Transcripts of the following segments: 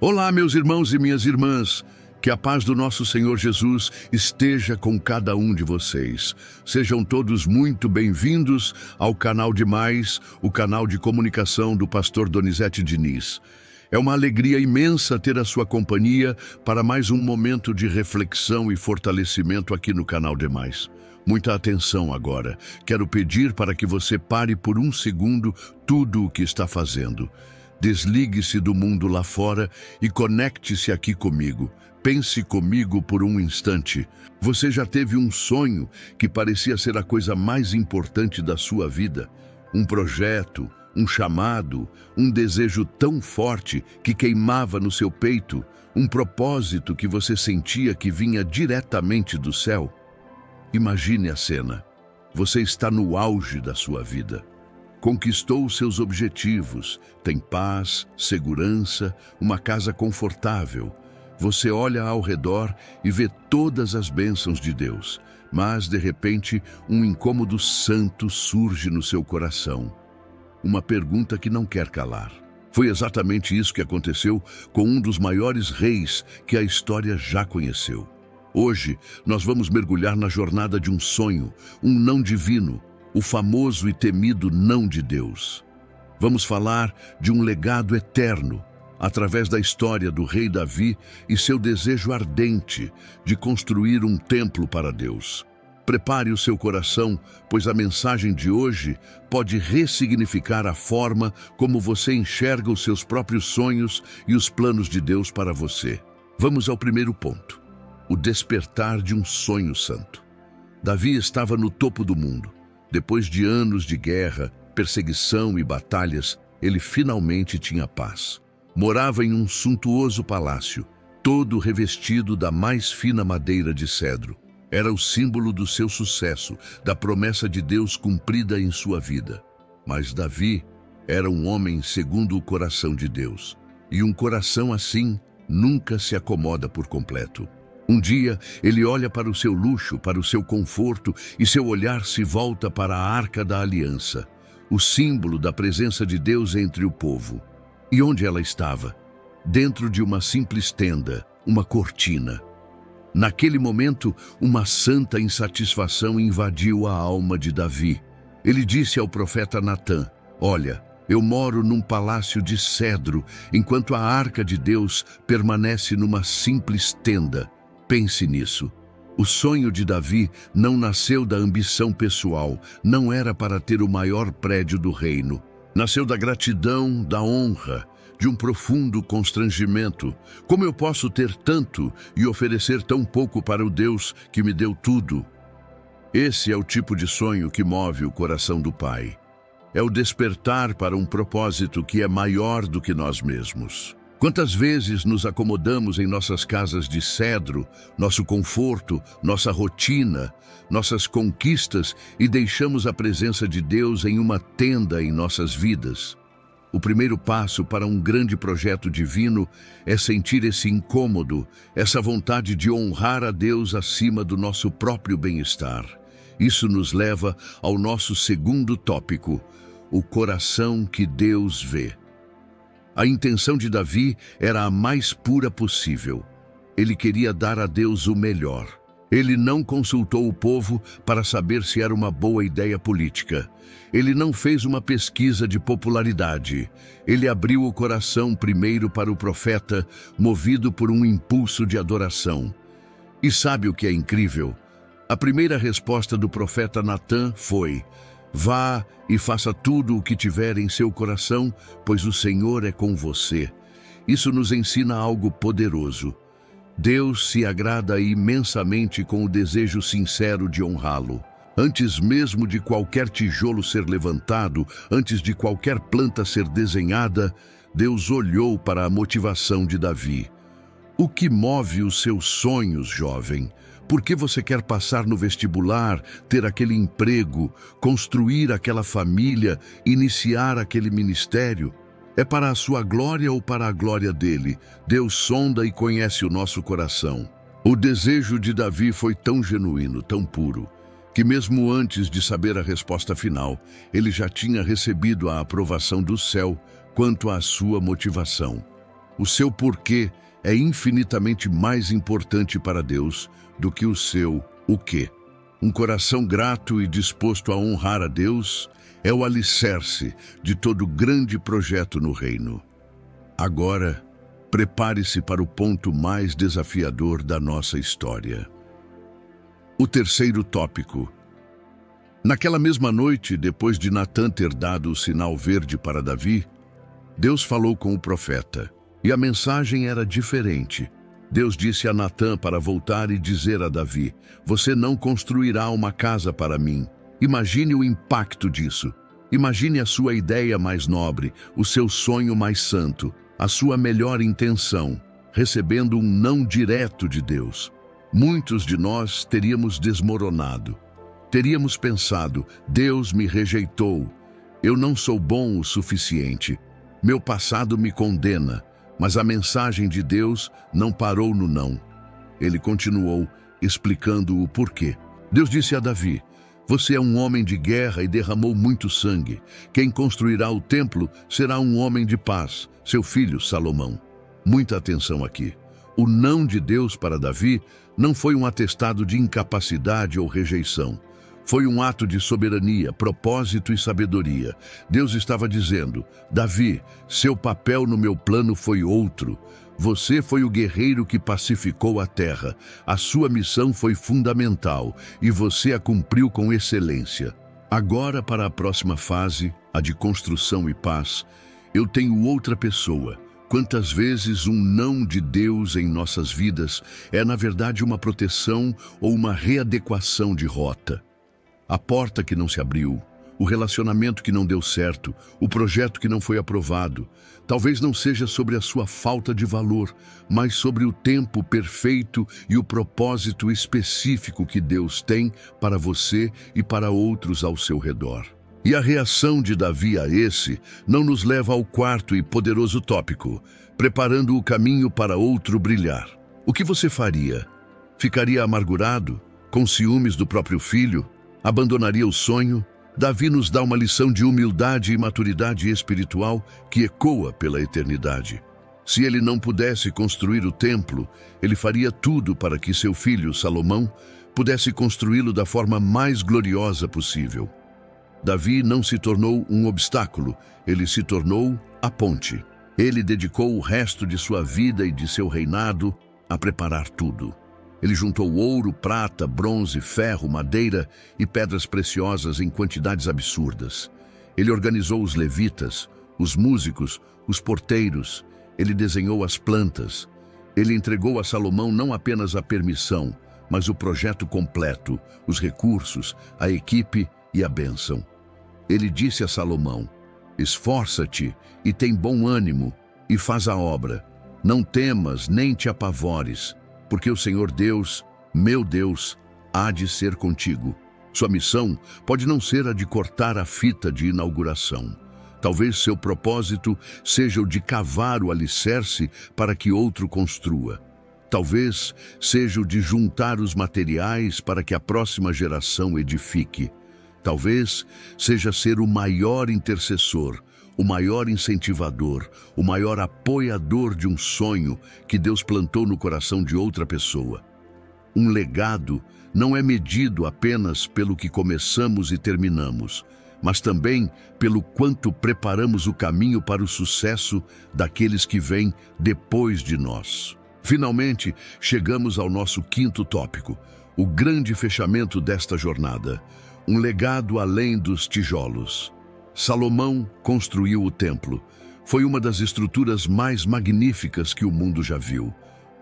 Olá, meus irmãos e minhas irmãs. Que a paz do nosso Senhor Jesus esteja com cada um de vocês. Sejam todos muito bem-vindos ao Canal Demais, o canal de comunicação do pastor Donizete Diniz. É uma alegria imensa ter a sua companhia para mais um momento de reflexão e fortalecimento aqui no Canal Demais. Muita atenção agora. Quero pedir para que você pare por um segundo tudo o que está fazendo. Desligue-se do mundo lá fora e conecte-se aqui comigo. Pense comigo por um instante. Você já teve um sonho que parecia ser a coisa mais importante da sua vida? Um projeto, um chamado, um desejo tão forte que queimava no seu peito, um propósito que você sentia que vinha diretamente do céu? Imagine a cena. Você está no auge da sua vida. Conquistou seus objetivos, tem paz, segurança, uma casa confortável. Você olha ao redor e vê todas as bênçãos de Deus, mas, de repente, um incômodo santo surge no seu coração. Uma pergunta que não quer calar. Foi exatamente isso que aconteceu com um dos maiores reis que a história já conheceu. Hoje, nós vamos mergulhar na jornada de um sonho, um não divino, o famoso e temido não de Deus. Vamos falar de um legado eterno, através da história do rei Davi e seu desejo ardente de construir um templo para Deus. Prepare o seu coração, pois a mensagem de hoje pode ressignificar a forma como você enxerga os seus próprios sonhos e os planos de Deus para você. Vamos ao primeiro ponto: o despertar de um sonho santo. Davi estava no topo do mundo. Depois de anos de guerra, perseguição e batalhas, ele finalmente tinha paz. Morava em um suntuoso palácio, todo revestido da mais fina madeira de cedro. Era o símbolo do seu sucesso, da promessa de Deus cumprida em sua vida. Mas Davi era um homem segundo o coração de Deus. E um coração assim nunca se acomoda por completo. Um dia, ele olha para o seu luxo, para o seu conforto, e seu olhar se volta para a Arca da Aliança, o símbolo da presença de Deus entre o povo. E onde ela estava? Dentro de uma simples tenda, uma cortina. Naquele momento, uma santa insatisfação invadiu a alma de Davi. Ele disse ao profeta Natã: "Olha, eu moro num palácio de cedro, enquanto a arca de Deus permanece numa simples tenda. Pense nisso." O sonho de Davi não nasceu da ambição pessoal, não era para ter o maior prédio do reino. Nasceu da gratidão, da honra, de um profundo constrangimento. Como eu posso ter tanto e oferecer tão pouco para o Deus que me deu tudo? Esse é o tipo de sonho que move o coração do Pai. É o despertar para um propósito que é maior do que nós mesmos. Quantas vezes nos acomodamos em nossas casas de cedro, nosso conforto, nossa rotina, nossas conquistas e deixamos a presença de Deus em uma tenda em nossas vidas? O primeiro passo para um grande projeto divino é sentir esse incômodo, essa vontade de honrar a Deus acima do nosso próprio bem-estar. Isso nos leva ao nosso segundo tópico: o coração que Deus vê. A intenção de Davi era a mais pura possível. Ele queria dar a Deus o melhor. Ele não consultou o povo para saber se era uma boa ideia política. Ele não fez uma pesquisa de popularidade. Ele abriu o coração primeiro para o profeta, movido por um impulso de adoração. E sabe o que é incrível? A primeira resposta do profeta Natã foi: "Vá e faça tudo o que tiver em seu coração, pois o Senhor é com você." Isso nos ensina algo poderoso. Deus se agrada imensamente com o desejo sincero de honrá-lo. Antes mesmo de qualquer tijolo ser levantado, antes de qualquer planta ser desenhada, Deus olhou para a motivação de Davi. O que move os seus sonhos, jovem? Por que você quer passar no vestibular, ter aquele emprego, construir aquela família, iniciar aquele ministério? É para a sua glória ou para a glória dele? Deus sonda e conhece o nosso coração. O desejo de Davi foi tão genuíno, tão puro, que mesmo antes de saber a resposta final, ele já tinha recebido a aprovação do céu quanto à sua motivação. O seu porquê é infinitamente mais importante para Deus do que o seu o quê. Um coração grato e disposto a honrar a Deus é o alicerce de todo grande projeto no reino. Agora, prepare-se para o ponto mais desafiador da nossa história. O terceiro tópico. Naquela mesma noite, depois de Natã ter dado o sinal verde para Davi, Deus falou com o profeta, e a mensagem era diferente. Deus disse a Natã para voltar e dizer a Davi: você não construirá uma casa para mim. Imagine o impacto disso. Imagine a sua ideia mais nobre, o seu sonho mais santo, a sua melhor intenção, recebendo um não direto de Deus. Muitos de nós teríamos desmoronado. Teríamos pensado: Deus me rejeitou. Eu não sou bom o suficiente. Meu passado me condena. Mas a mensagem de Deus não parou no não. Ele continuou, explicando o porquê. Deus disse a Davi: você é um homem de guerra e derramou muito sangue. Quem construirá o templo será um homem de paz, seu filho Salomão. Muita atenção aqui. O não de Deus para Davi não foi um atestado de incapacidade ou rejeição. Foi um ato de soberania, propósito e sabedoria. Deus estava dizendo: Davi, seu papel no meu plano foi outro. Você foi o guerreiro que pacificou a terra. A sua missão foi fundamental e você a cumpriu com excelência. Agora, para a próxima fase, a de construção e paz, eu tenho outra pessoa. Quantas vezes um não de Deus em nossas vidas é, na verdade, uma proteção ou uma readequação de rota. A porta que não se abriu, o relacionamento que não deu certo, o projeto que não foi aprovado, talvez não seja sobre a sua falta de valor, mas sobre o tempo perfeito e o propósito específico que Deus tem para você e para outros ao seu redor. E a reação de Davi a esse não nos leva ao quarto e poderoso tópico, preparando o caminho para outro brilhar. O que você faria? Ficaria amargurado, com ciúmes do próprio filho? Abandonaria o sonho? Davi nos dá uma lição de humildade e maturidade espiritual que ecoa pela eternidade. Se ele não pudesse construir o templo, ele faria tudo para que seu filho, Salomão, pudesse construí-lo da forma mais gloriosa possível. Davi não se tornou um obstáculo, ele se tornou a ponte. Ele dedicou o resto de sua vida e de seu reinado a preparar tudo. Ele juntou ouro, prata, bronze, ferro, madeira e pedras preciosas em quantidades absurdas. Ele organizou os levitas, os músicos, os porteiros. Ele desenhou as plantas. Ele entregou a Salomão não apenas a permissão, mas o projeto completo, os recursos, a equipe e a bênção. Ele disse a Salomão: esforça-te e tem bom ânimo e faz a obra. Não temas nem te apavores, porque o Senhor Deus, meu Deus, há de ser contigo. Sua missão pode não ser a de cortar a fita de inauguração. Talvez seu propósito seja o de cavar o alicerce para que outro construa. Talvez seja o de juntar os materiais para que a próxima geração edifique. Talvez seja ser o maior intercessor, o maior incentivador, o maior apoiador de um sonho que Deus plantou no coração de outra pessoa. Um legado não é medido apenas pelo que começamos e terminamos, mas também pelo quanto preparamos o caminho para o sucesso daqueles que vêm depois de nós. Finalmente, chegamos ao nosso quinto tópico, o grande fechamento desta jornada, um legado além dos tijolos. Salomão construiu o templo. Foi uma das estruturas mais magníficas que o mundo já viu.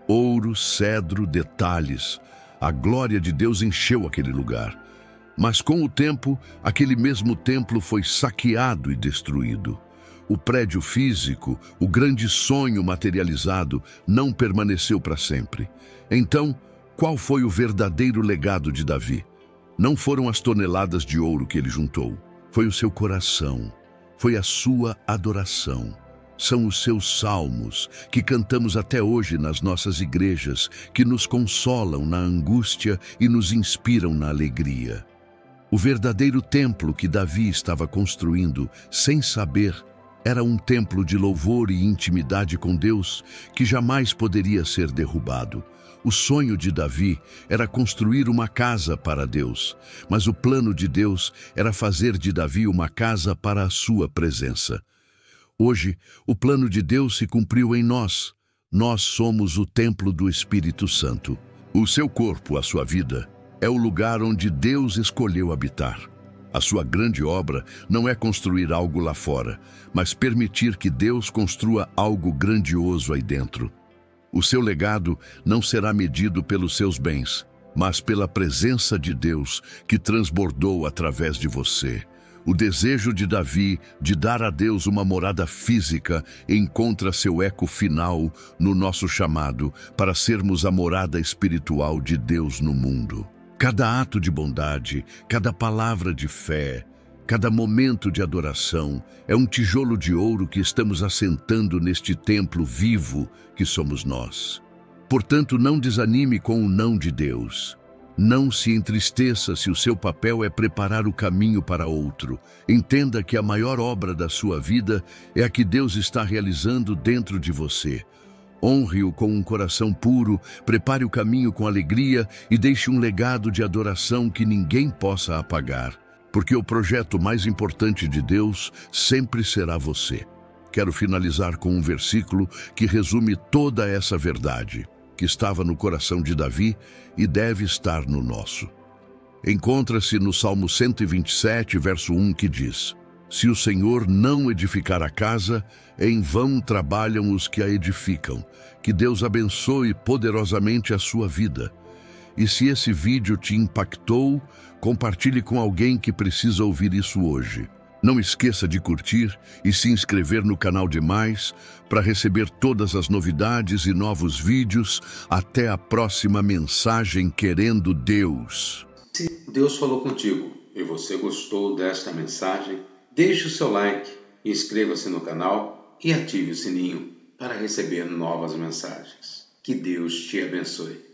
Ouro, cedro, detalhes. A glória de Deus encheu aquele lugar. Mas com o tempo, aquele mesmo templo foi saqueado e destruído. O prédio físico, o grande sonho materializado, não permaneceu para sempre. Então, qual foi o verdadeiro legado de Davi? Não foram as toneladas de ouro que ele juntou. Foi o seu coração, foi a sua adoração. São os seus salmos, que cantamos até hoje nas nossas igrejas, que nos consolam na angústia e nos inspiram na alegria. O verdadeiro templo que Davi estava construindo, sem saber, Era um templo de louvor e intimidade com Deus que jamais poderia ser derrubado. O sonho de Davi era construir uma casa para Deus, mas o plano de Deus era fazer de Davi uma casa para a sua presença. Hoje, o plano de Deus se cumpriu em nós. Nós somos o templo do Espírito Santo. O seu corpo, a sua vida, é o lugar onde Deus escolheu habitar. A sua grande obra não é construir algo lá fora, mas permitir que Deus construa algo grandioso aí dentro. O seu legado não será medido pelos seus bens, mas pela presença de Deus que transbordou através de você. O desejo de Davi de dar a Deus uma morada física encontra seu eco final no nosso chamado para sermos a morada espiritual de Deus no mundo. Cada ato de bondade, cada palavra de fé, cada momento de adoração é um tijolo de ouro que estamos assentando neste templo vivo que somos nós. Portanto, não desanime com o não de Deus. Não se entristeça se o seu papel é preparar o caminho para outro. Entenda que a maior obra da sua vida é a que Deus está realizando dentro de você. Honre-o com um coração puro, prepare o caminho com alegria e deixe um legado de adoração que ninguém possa apagar. Porque o projeto mais importante de Deus sempre será você. Quero finalizar com um versículo que resume toda essa verdade, que estava no coração de Davi e deve estar no nosso. Encontra-se no Salmo 127, verso 1, que diz: Se o Senhor não edificar a casa, em vão trabalham os que a edificam. Que Deus abençoe poderosamente a sua vida. E se esse vídeo te impactou, compartilhe com alguém que precisa ouvir isso hoje. Não esqueça de curtir e se inscrever no canal Demais para receber todas as novidades e novos vídeos. Até a próxima mensagem, querendo Deus. Se Deus falou contigo e você gostou desta mensagem, deixe o seu like, inscreva-se no canal e ative o sininho para receber novas mensagens. Que Deus te abençoe.